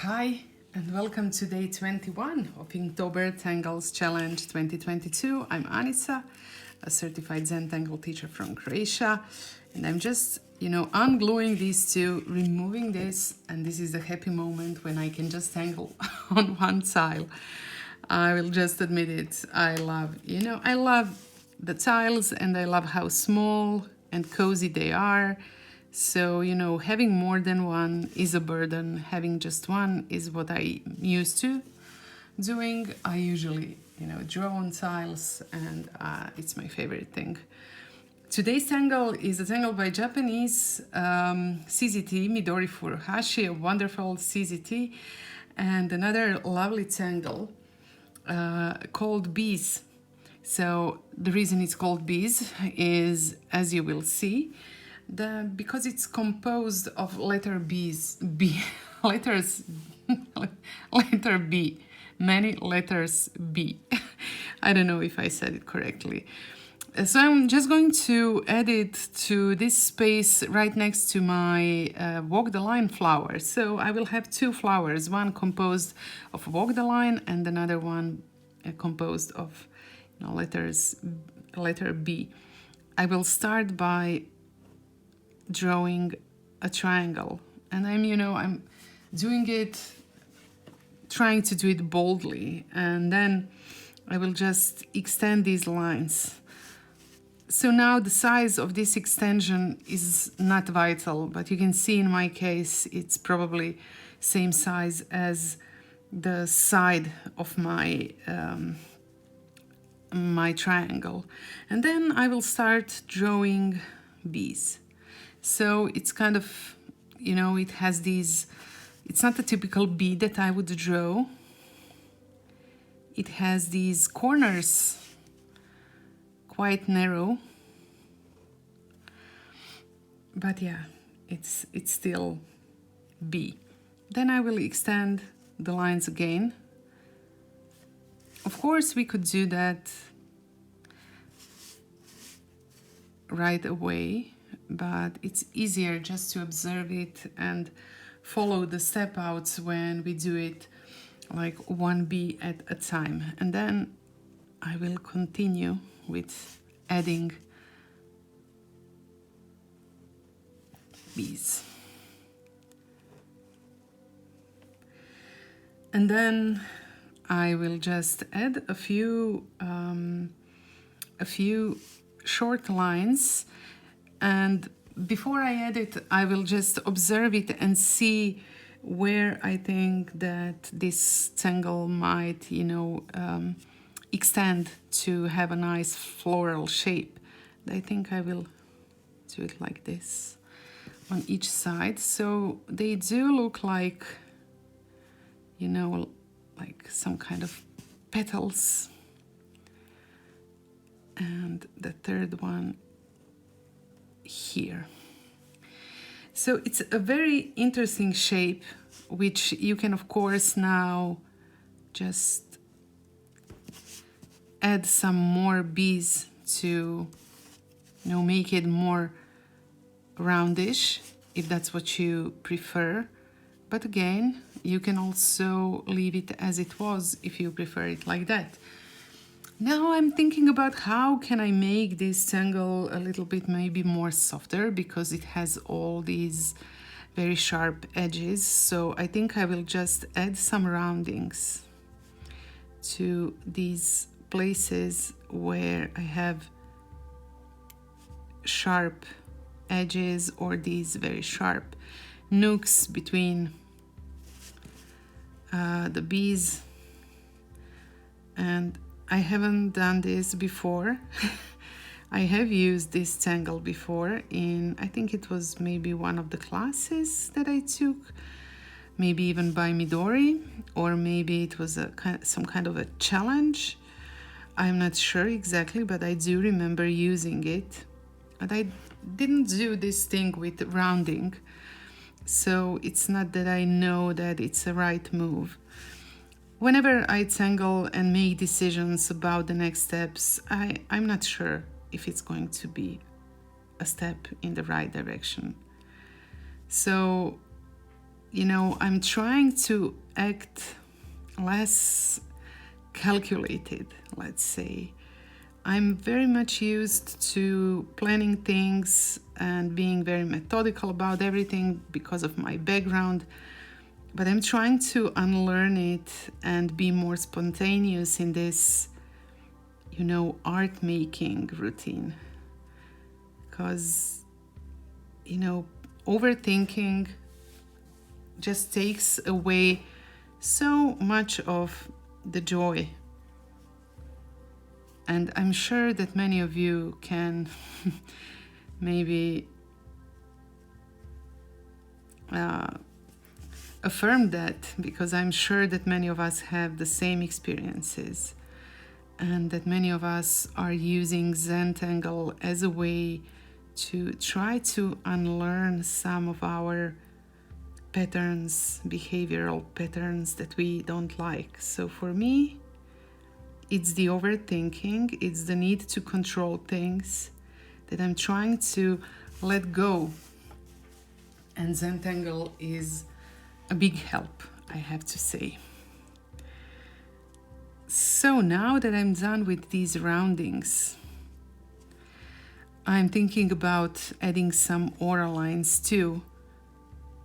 Hi, and welcome to day 21 of Inktober Tangles Challenge 2022. I'm Anica, a certified Zentangle teacher from Croatia, and I'm just, ungluing these two, removing this, and this is a happy moment when I can just tangle on one tile. I will just admit it. I love the tiles, and I love how small and cozy they are. So, having more than one is a burden. Having just one is what I'm used to doing. I usually, draw on tiles, and it's my favorite thing. Today's tangle is a tangle by Japanese CZT, Midori Furuhashi, a wonderful CZT, and another lovely tangle called Bees. So the reason it's called Bees is, as you will see, because it's composed of letters, letter B, many letters B. I don't know if I said it correctly. So I'm just going to add it to this space right next to my walk the line flower. So I will have two flowers, one composed of walk the line and another one composed of letter B. I will start by drawing a triangle, and I'm doing it, trying to do it boldly, and then I will just extend these lines. So now the size of this extension is not vital, but you can see in my case it's probably same size as the side of my my triangle. And then I will start drawing bees. So it's kind of, it has these, it's not a typical bee that I would draw. It has these corners, quite narrow. But yeah, it's still bee. Then I will extend the lines again. Of course, we could do that right away, but it's easier just to observe it and follow the step outs when we do it like one bee at a time. And then I will continue with adding bees. And then I will just add a few short lines, and before I add it, I will just observe it and see where I think that this tangle might, extend to have a nice floral shape. I think I will do it like this on each side. So they do look like, like some kind of petals. And the third one here. So it's a very interesting shape, which you can of course now just add some more bees to make it more roundish, if that's what you prefer. But again, you can also leave it as it was if you prefer it like that. Now I'm thinking about how can I make this tangle a little bit maybe more softer, because it has all these very sharp edges. So I think I will just add some roundings to these places where I have sharp edges or these very sharp nooks between the bees. And I haven't done this before. I have used this tangle before in, I think it was maybe one of the classes that I took, maybe even by Midori, or maybe it was some kind of a challenge. I'm not sure exactly, but I do remember using it. But I didn't do this thing with rounding, so it's not that I know that it's a right move. Whenever I tangle and make decisions about the next steps, I'm not sure if it's going to be a step in the right direction. So you know, I'm trying to act less calculated, let's say. I'm very much used to planning things and being very methodical about everything because of my background, but I'm trying to unlearn it and be more spontaneous in this, you know, art making routine. Because, you know, overthinking just takes away so much of the joy. And I'm sure that many of you can maybe affirm that, because I'm sure that many of us have the same experiences, and that many of us are using Zentangle as a way to try to unlearn some of our patterns, behavioral patterns that we don't like. So for me, it's the overthinking, it's the need to control things that I'm trying to let go. And Zentangle is a big help, I have to say. So now that I'm done with these roundings, I'm thinking about adding some aura lines too.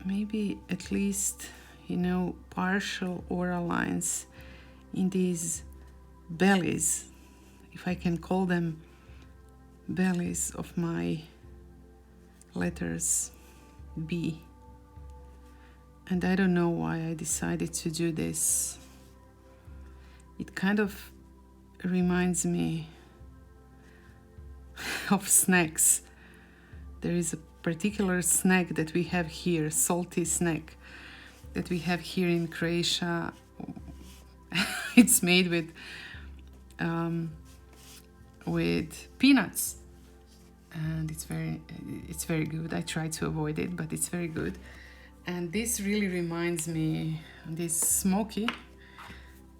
Maybe at least, you know, partial aura lines in these bellies, if I can call them bellies of my letters B. And I don't know why I decided to do this. It kind of reminds me of snacks. There is a particular snack that we have here, salty snack that we have here in Croatia. It's made with peanuts, and it's very good. I try to avoid it, but it's very good. And this really reminds me, this smoky,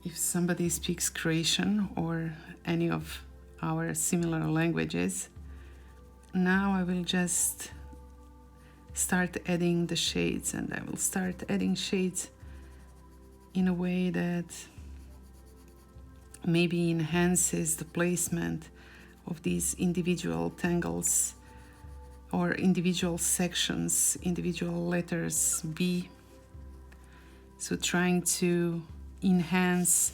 if somebody speaks Croatian or any of our similar languages. Now I will just start adding the shades, and I will start adding shades in a way that maybe enhances the placement of these individual tangles or individual sections, individual letters B. So trying to enhance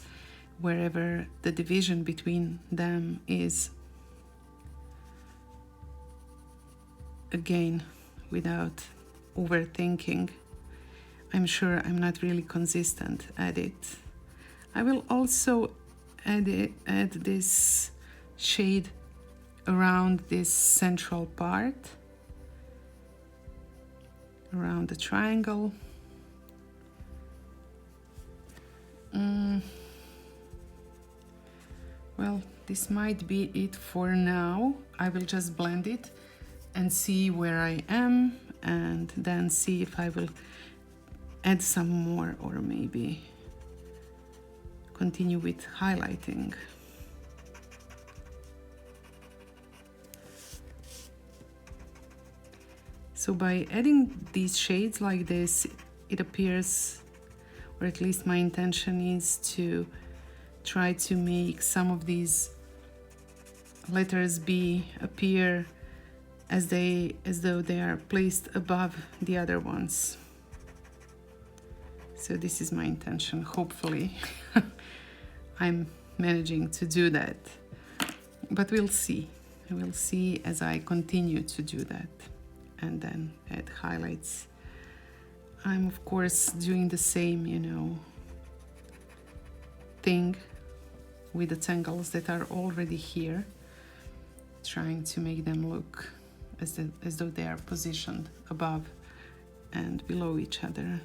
wherever the division between them is. Again, without overthinking. I'm sure I'm not really consistent at it. I will also add this shade around this central part, around the triangle. Well, this might be it for now. I will just blend it and see where I am, and then see if I will add some more, or maybe continue with highlighting. So by adding these shades like this, it appears, or at least my intention is to try to make some of these letters B appear as though they are placed above the other ones. So this is my intention. Hopefully I'm managing to do that, but we'll see. We'll see as I continue to do that, and then add highlights. I'm of course doing the same, you know, thing with the tangles that are already here, trying to make them look as though they are positioned above and below each other.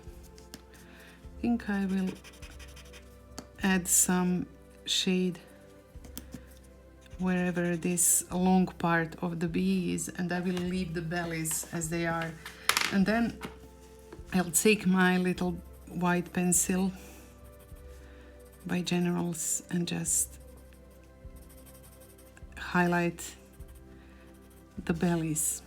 I think I will add some shade wherever this long part of the B is, and I will leave the bellies as they are. And then I'll take my little white pencil by Generals and just highlight the bellies.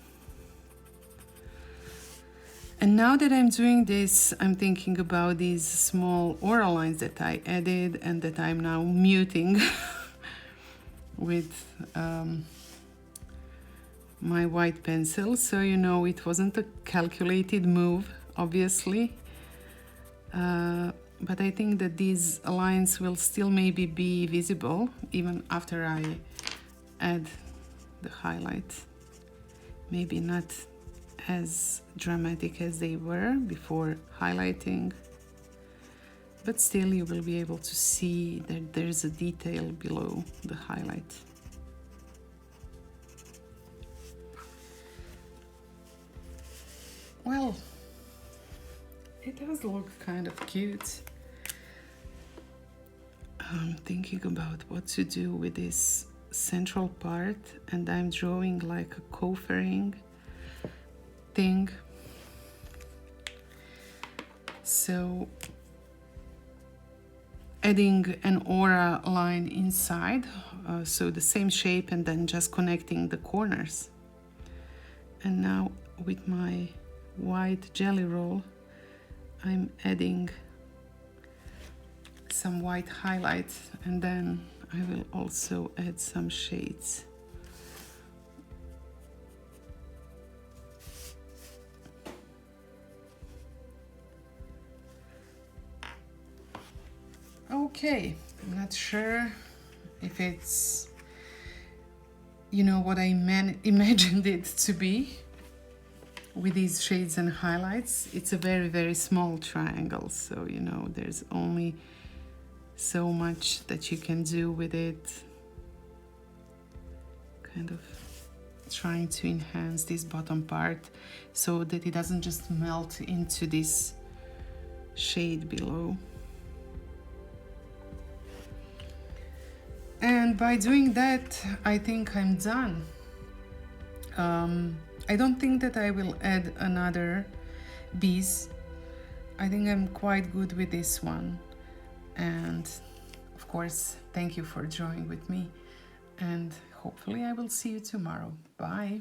And now that I'm doing this, I'm thinking about these small aura lines that I added and that I'm now muting with my white pencil. So, you know, it wasn't a calculated move, obviously. But I think that these lines will still maybe be visible even after I add the highlight. Maybe not as dramatic as they were before highlighting, but still you will be able to see that there's a detail below the highlight. Well, it does look kind of cute. I'm thinking about what to do with this central part, and I'm drawing like a covering thing. So adding an aura line inside, so the same shape, and then just connecting the corners. And now with my white jelly roll, I'm adding some white highlight, and then I will also add some shades. Okay, I'm not sure if it's, you know, what I imagined it to be with these shades and highlights. It's a very, very small triangle, so, you know, there's only so much that you can do with it. Kind of trying to enhance this bottom part so that it doesn't just melt into this shade below. And by doing that, I think I'm done. I don't think that I will add another piece. I think I'm quite good with this one. And of course, thank you for drawing with me. And hopefully I will see you tomorrow. Bye.